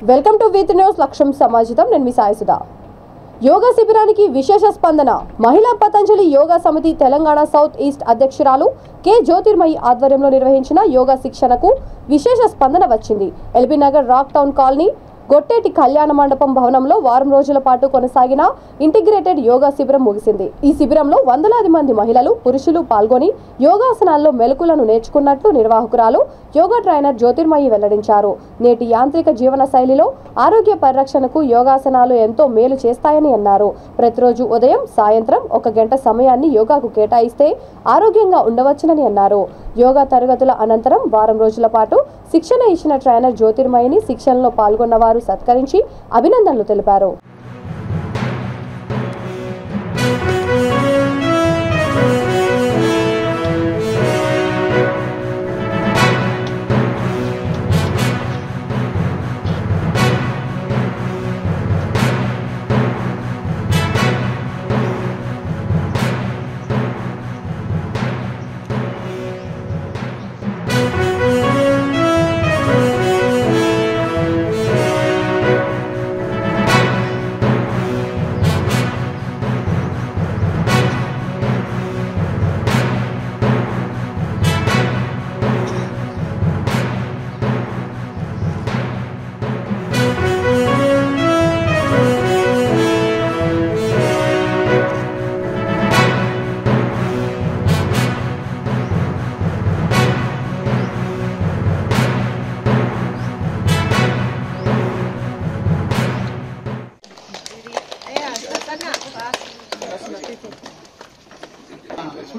Welcome to with news లక్ష్యం సమాజితం. నేను మీ సాయి సుధా. యోగా శిబిరానికి విశేష స్పందన. మహిళా పతంజలి యోగా సమితి తెలంగాణ సౌత్ ఈస్ట్ అధ్యక్షురాలు కె జ్యోతిర్మయి ఆధ్వర్యంలో నిర్వహించిన యోగా శిక్షణకు విశేష స్పందన వచ్చింది. L B Nagar rock town colony Gotteti Kalyana Mandapam భవనంలో వారం రోజుల పాటు కొనసాగిన ఇంటిగ్రేటెడ్ యోగా శిబిరం ముగిసింది. ఈ శిబిరంలో వందలాది మంది మహిళలు, పురుషులు పాల్గొని యోగాసనాల్లో మెలకులను నేర్చుకున్నట్లు నిర్వాహకురాలు యోగా ట్రైనర్ జ్యోతిర్మయి వెల్లడించారు. నేటి యాంత్రిక జీవన శైలిలో ఆరోగ్య పరిరక్షణకు యోగాసనాలు ఎంతో మేలు చేస్తాయని అన్నారు. ప్రతిరోజు ఉదయం, సాయంత్రం 1 గంట సమయాన్ని యోగాకు కేటాయిస్తే ఆరోగ్యంగా ఉండవచ్చునని అన్నారు. యోగా తరగతుల అనంతరం వారం రోజుల పాటు శిక్షణ ఇచ్చిన ట్రైనర్ జ్యోతిర్మయిని శిక్షణలో పాల్గొన్న వారు సత్కరించి అభినందనలు తెలిపారు.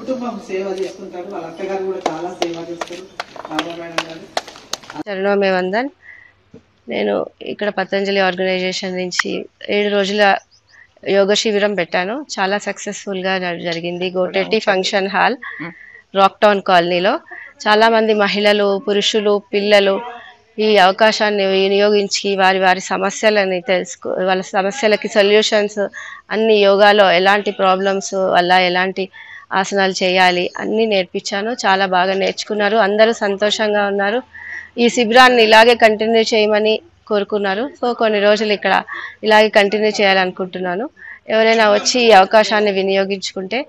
కుటుంబం సేవ చేస్తుంటారు. వాళ్ళ అత్తగారు కూడా చాలా సేవ చేస్తారు. చరణమే వందన్. నేను ఇక్కడ పతంజలి ఆర్గనైజేషన్ నుంచి 7 రోజుల యోగా శిబిరం పెట్టాను. చాలా సక్సెస్ఫుల్గా జరిగింది. గోటెట్టి ఫంక్షన్ హాల్, రాక్ టౌన్ కాలనీలో చాలా మంది మహిళలు, పురుషులు, పిల్లలు ఈ అవకాశాన్ని వినియోగించి వారి సమస్యలని వాళ్ళ సమస్యలకి సొల్యూషన్స్ అన్ని యోగాలో ఎలాంటి ప్రాబ్లమ్స్ వల్ల ఎలాంటి ఆసనాలు చేయాలి అన్నీ నేర్పించాను. చాలా బాగా నేర్చుకున్నారు. అందరూ సంతోషంగా ఉన్నారు. ఈ శిబిరాన్ని ఇలాగే కంటిన్యూ చేయమని కోరుకున్నారు. సో కొన్ని రోజులు ఇక్కడ ఇలాగే కంటిన్యూ చేయాలనుకుంటున్నాను. ఎవరైనా వచ్చి ఈ అవకాశాన్ని వినియోగించుకుంటే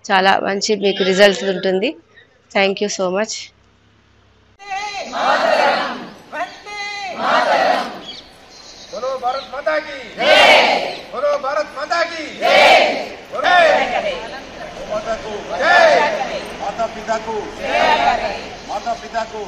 చాలా మంచి మీకు రిజల్ట్స్ ఉంటుంది. Thank you so much. माता पिता को